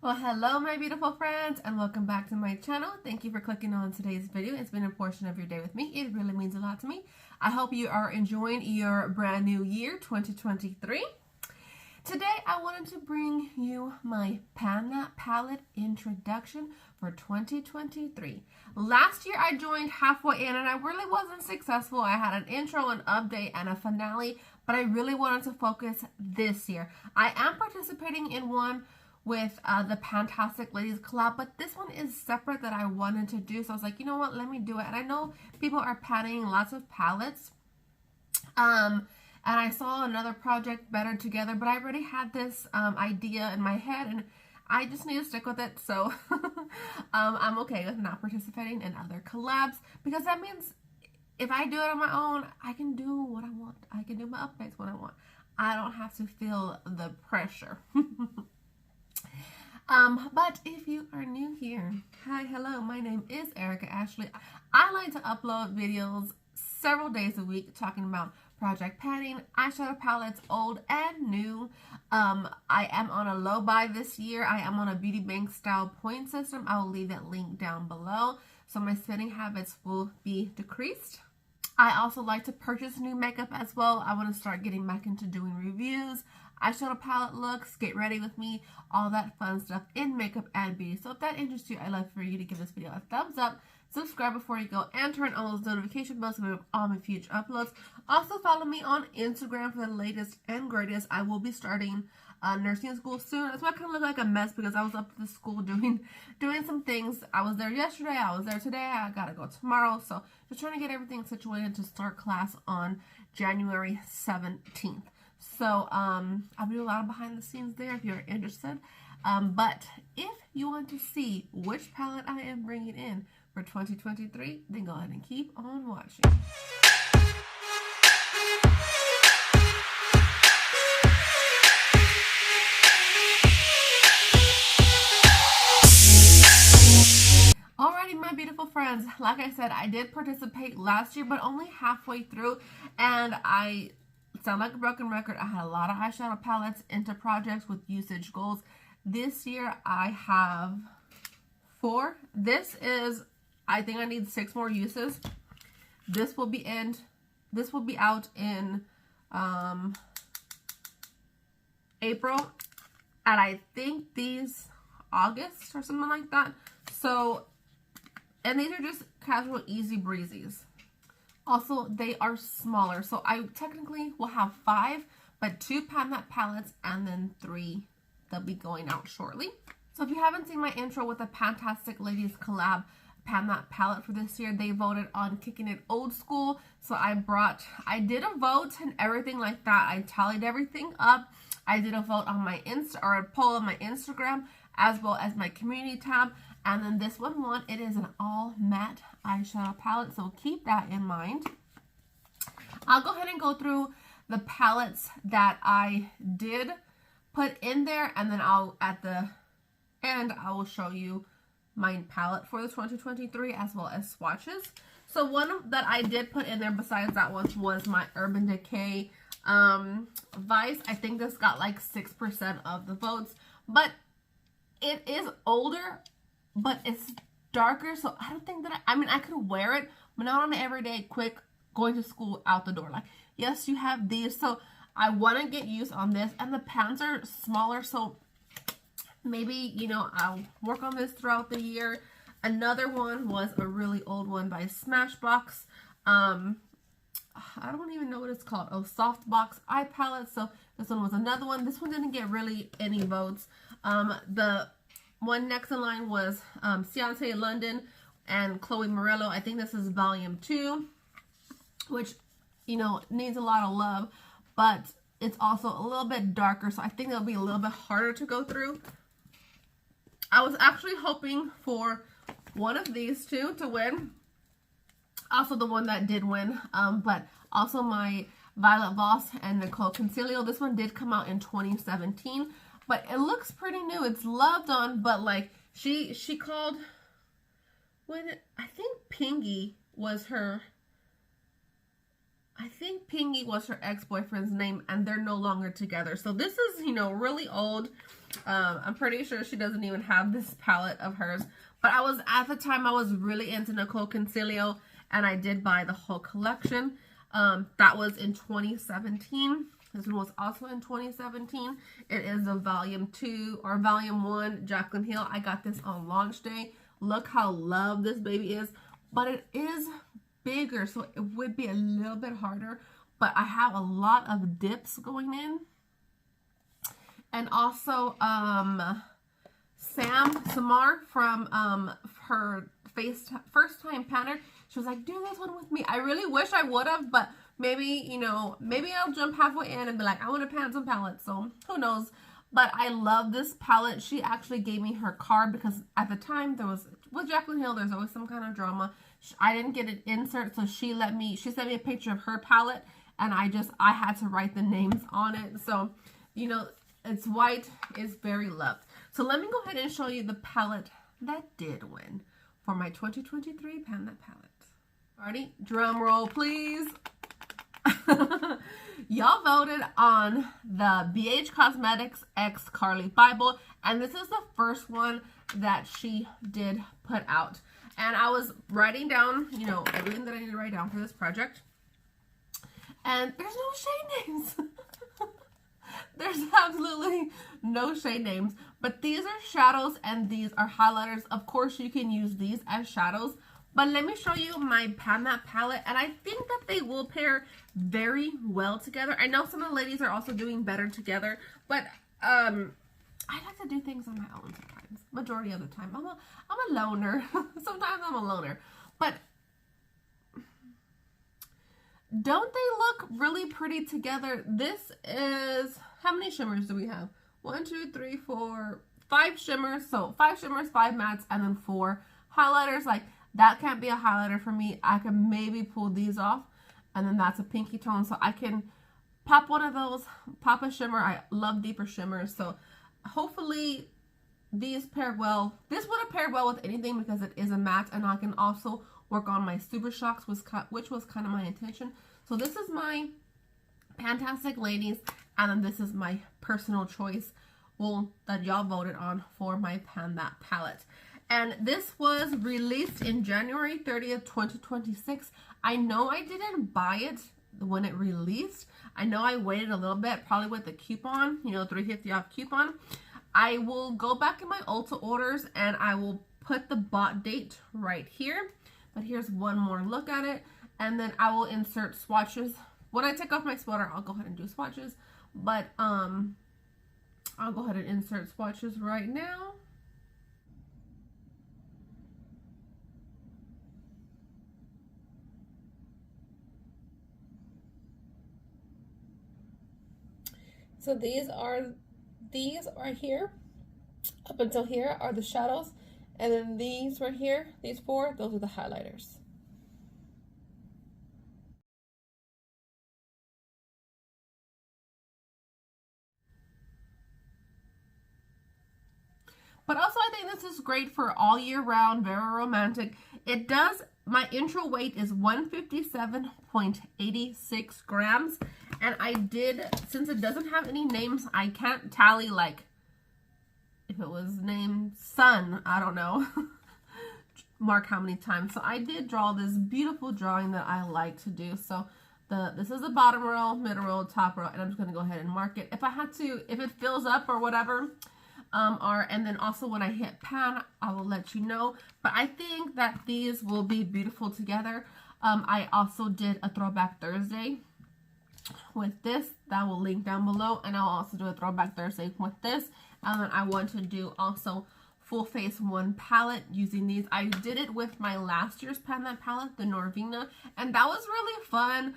Well, hello my beautiful friends and welcome back to my channel. Thank you for clicking on today's video. It's been a portion of your day with me. It really means a lot to me. I hope you are enjoying your brand new year 2023. Today I wanted to bring you my Pan That Palette introduction for 2023. Last year I joined halfway in and I really wasn't successful. I had an intro, an update, and a finale, but I really wanted to focus this year. I am participating in one with the Fantastic Ladies collab, but this one is separate that I wanted to do. So I was like, you know what, let me do it. And I know people are panning lots of palettes. And I saw another project, Better Together, but I already had this idea in my head and I just need to stick with it. So I'm okay with not participating in other collabs because that means if I do it on my own, I can do what I want. I can do my updates when I want. I don't have to feel the pressure. But if you are new here, hi, hello, my name is Erica Ashley. I like to upload videos several days a week talking about project panning, eyeshadow palettes, old and new. I am on a low buy this year. I am on a Beauty Bank style point system. I will leave that link down below so my spending habits will be decreased. I also like to purchase new makeup as well. I want to start getting back into doing reviews, eyeshadow palette looks, get ready with me, all that fun stuff in makeup and beauty. So if that interests you, I'd love for you to give this video a thumbs up, subscribe before you go, and turn on those notification bells for all my future uploads. Also follow me on Instagram for the latest and greatest. I will be starting nursing school soon. That's why I kind of look like a mess because I was up at the school doing some things. I was there yesterday. I was there today. I gotta go tomorrow. So just trying to get everything situated to start class on January 17th. So I'll be doing a lot of behind the scenes there if you're interested. But if you want to see which palette I am bringing in for 2023, then go ahead and keep on watching. Alrighty, my beautiful friends, like I said, I did participate last year, but only halfway through, and I sound like a broken record. I had a lot of eyeshadow palettes into projects with usage goals. This year, I have 4. This is, I think I need 6 more uses. This will be out in April, and I think these August or something like that. So, and these are just casual, easy breezies. Also, they are smaller, so I technically will have 5, but 2 Pan That palettes and then 3 that'll be going out shortly. So if you haven't seen my intro with the Fantastic Ladies collab Pan That palette for this year, they voted on Kicking It Old School. So I did a vote and everything like that. I tallied everything up. I did a vote on my a poll on my Instagram as well as my community tab. And then this one won. It is an all matte eyeshadow palette, so keep that in mind. I'll go ahead and go through the palettes that I did put in there, and then at the end I will show you my palette for the 2023 as well as swatches. So one that I did put in there besides that one was my Urban Decay Vice. I think this got like 6% of the votes, but it is older, but it's darker, so I don't think that I mean, I could wear it, but not on an everyday, quick, going to school, out the door. Like, yes, you have these, so I want to get used on this, and the pans are smaller, so maybe, you know, I'll work on this throughout the year. Another one was a really old one by Smashbox. I don't even know what it's called. Oh, Softbox Eye Palette. So this one was another one. This one didn't get really any votes. The one next in line was Ciante London and Chloe Morello. I think this is volume 2, which, you know, needs a lot of love, but it's also a little bit darker, so I think it'll be a little bit harder to go through. I was actually hoping for one of these two to win. Also the one that did win, but also my Violet Voss and Nicole Concilio. This one did come out in 2017. But it looks pretty new. It's loved on, but like she called, I think Pingy was her I think Pingy was her ex-boyfriend's name, and they're no longer together. So this is, you know, really old. I'm pretty sure she doesn't even have this palette of hers. But at the time, I was really into Nicole Concilio, and I did buy the whole collection. That was in 2017. This one was also in 2017. It is the volume 2 or volume 1 Jaclyn Hill. I got this on launch day. Look how loved this baby is. But it is bigger, so it would be a little bit harder. But I have a lot of dips going in. And also, Samar from her first time pattern, she was like, do this one with me. I really wish I would have, but maybe, you know, maybe I'll jump halfway in and be like, I want to pan some palettes. So who knows? But I love this palette. She actually gave me her card because at the time with Jaclyn Hill, there's always some kind of drama. I didn't get an insert, so she sent me a picture of her palette, and I had to write the names on it. So, you know, it's white. It's very loved. So let me go ahead and show you the palette that did win for my 2023 Pan That Palette. Alrighty, drum roll, please. Y'all voted on the BH Cosmetics X Carli Bybel, and this is the first one that she did put out. And I was writing down, you know, everything that I need to write down for this project. And there's no shade names. There's absolutely no shade names. But these are shadows and these are highlighters. Of course, you can use these as shadows. But let me show you my Pan That palette. And I think that they will pair very well together. I know some of the ladies are also doing better together. But I like to do things on my own sometimes. Majority of the time. I'm a loner. Sometimes I'm a loner. But don't they look really pretty together? This is, how many shimmers do we have? 1, 2, 3, 4, 5 shimmers. So 5 shimmers, 5 mattes, and then 4 highlighters. Like, that can't be a highlighter for me. I can maybe pull these off, and then that's a pinky tone. So I can pop one of those, pop a shimmer. I love deeper shimmers. So hopefully these pair well. This would have paired well with anything because it is a matte, and I can also work on my Super Shocks, which was kind of my intention. So this is my Fantastic Ladies, and then this is my personal choice, well, that y'all voted on for my Pan That palette. And this was released in January 30th, 2026. I know I didn't buy it when it released. I know I waited a little bit, probably with the coupon, you know, $3.50 off coupon. I will go back in my Ulta orders and I will put the bought date right here. But here's one more look at it. And then I will insert swatches. When I take off my sweater, I'll go ahead and do swatches. But I'll go ahead and insert swatches right now. So these are here. Up until here are the shadows. And then these right here, these 4, those are the highlighters. But also I think this is great for all year round, very romantic. It does, my intro weight is 157.86 grams. And I did, since it doesn't have any names, I can't tally like if it was named Sun, I don't know. Mark how many times. So I did draw this beautiful drawing that I like to do. So this is the bottom row, middle row, top row, and I'm just going to go ahead and mark it. If I had to, if it fills up or whatever, and then also when I hit pan, I will let you know. But I think that these will be beautiful together. I also did a Throwback Thursday with this. That will link down below. And I'll also do a Throwback Thursday with this. And then I want to do also Full Face 1 palette using these. I did it with my last year's Pan That palette, the Norvina. And that was really fun.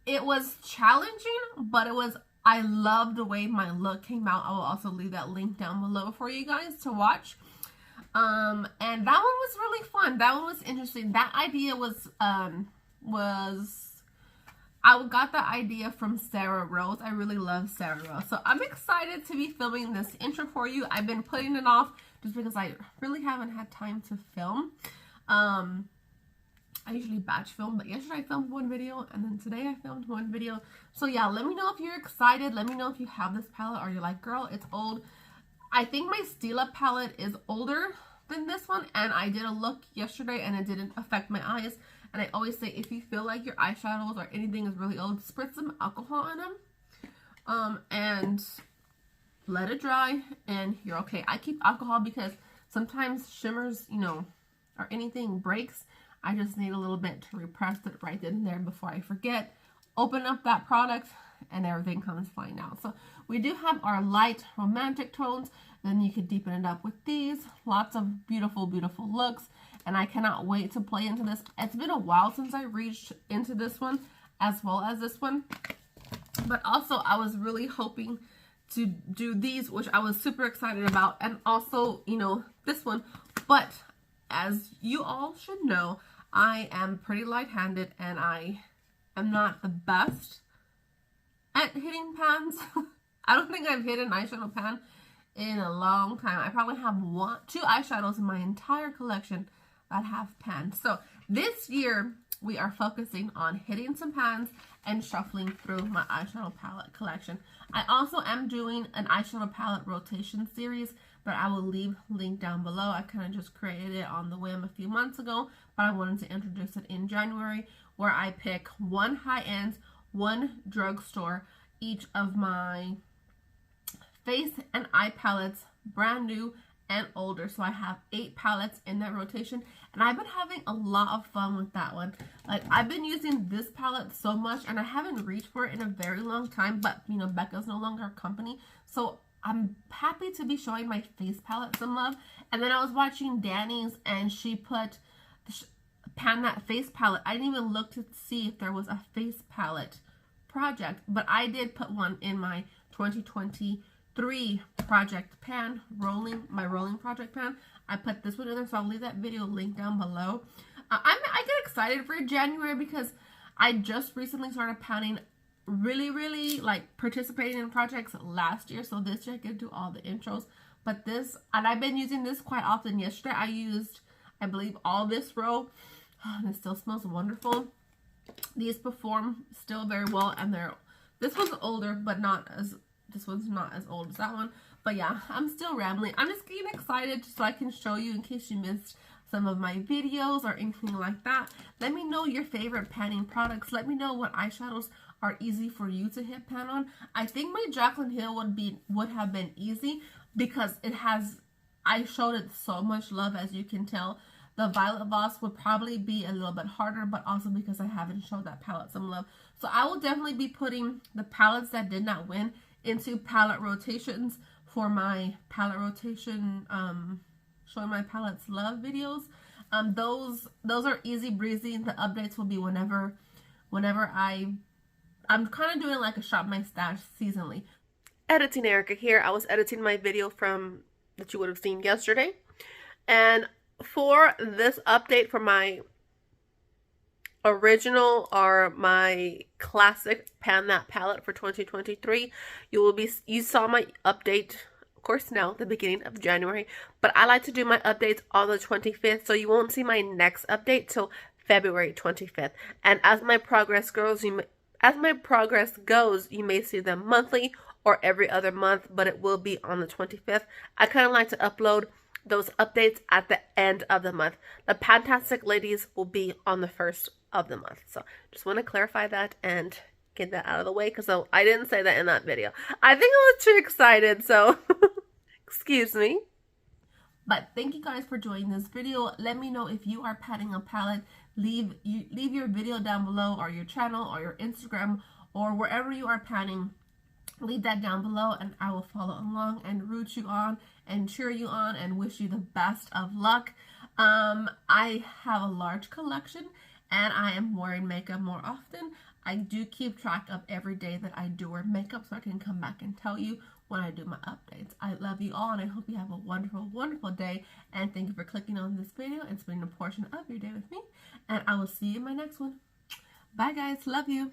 It was challenging, but it was, I love the way my look came out. I will also leave that link down below for you guys to watch. And that one was really fun. That one was interesting. That idea was I got the idea from Sarah Rose. I really love Sarah Rose. So I'm excited to be filming this intro for you. I've been putting it off just because I really haven't had time to film. I usually batch film, but yesterday I filmed one video, and then today I filmed one video. So yeah, let me know if you're excited. Let me know if you have this palette or you're like, girl, it's old. I think my Stila palette is older than this one, and I did a look yesterday and it didn't affect my eyes. And I always say, if you feel like your eyeshadows or anything is really old, spritz some alcohol in them and let it dry and you're okay. I keep alcohol because sometimes shimmers, you know, or anything breaks. I just need a little bit to repress it right then and there before I forget. Open up that product and everything comes flying out. So we do have our light romantic tones. Then you could deepen it up with these. Lots of beautiful, beautiful looks. And I cannot wait to play into this. It's been a while since I reached into this one as well as this one. But also I was really hoping to do these, which I was super excited about. And also, you know, this one. But as you all should know, I am pretty light-handed and I am not the best at hitting pans. I don't think I've hit an eyeshadow pan in a long time. I probably have two eyeshadows in my entire collection that have pans. So this year we are focusing on hitting some pans and shuffling through my eyeshadow palette collection. I also am doing an eyeshadow palette rotation series, but I will leave link down below. I kind of just created it on the whim a few months ago, but I wanted to introduce it in January, where I pick one high-end, one drugstore, each of my face and eye palettes, brand new and older. So I have 8 palettes in that rotation, and I've been having a lot of fun with that one. Like, I've been using this palette so much, and I haven't reached for it in a very long time, but you know, Becca's no longer a company, so I'm happy to be showing my face palette some love. And then I was watching Danny's, and she put pan that face palette. I didn't even look to see if there was a face palette project, but I did put one in my 2023 project pan, my rolling project pan. I put this one in there, so I'll leave that video link down below. I get excited for January because I just recently started panning, really like participating in projects last year, so this year I get to do all the intros. But this, and I've been using this quite often. Yesterday I used, I believe, all this row, and it still smells wonderful. These perform still very well, and this one's older, but this one's not as old as that one. But yeah, I'm still rambling. I'm just getting excited so I can show you in case you missed some of my videos or anything like that. Let me know your favorite panning products. Let me know what eyeshadows are easy for you to hit pan on. I think my Jaclyn Hill would have been easy because I showed it so much love, as you can tell. The Violet Voss would probably be a little bit harder, but also because I haven't showed that palette some love. So I will definitely be putting the palettes that did not win into palette rotations for my palette rotation, showing my palettes love videos. Those are easy breezy. The updates will be whenever I'm kind of doing like a shop my stash seasonally. Editing Erica here. I was editing my video that you would have seen yesterday, and for this update for my original or my classic Pan That palette for 2023, you saw my update, of course, now the beginning of January, but I like to do my updates on the 25th, so you won't see my next update till February 25th. And as my progress goes, you may see them monthly or every other month, but it will be on the 25th. I kind of like to upload those updates at the end of the month. The Pantastic Ladies will be on the 1st of the month. So just want to clarify that and get that out of the way, because I didn't say that in that video. I think I was too excited, so excuse me. But thank you guys for joining this video. Let me know if you are panning a palette. Leave your video down below, or your channel, or your Instagram, or wherever you are panning. Leave that down below, and I will follow along and root you on and cheer you on and wish you the best of luck. I have a large collection, and I am wearing makeup more often. I do keep track of every day that I do wear makeup, so I can come back and tell you when I do my updates. I love you all, and I hope you have a wonderful, wonderful day. And thank you for clicking on this video and spending a portion of your day with me. And I will see you in my next one. Bye, guys. Love you.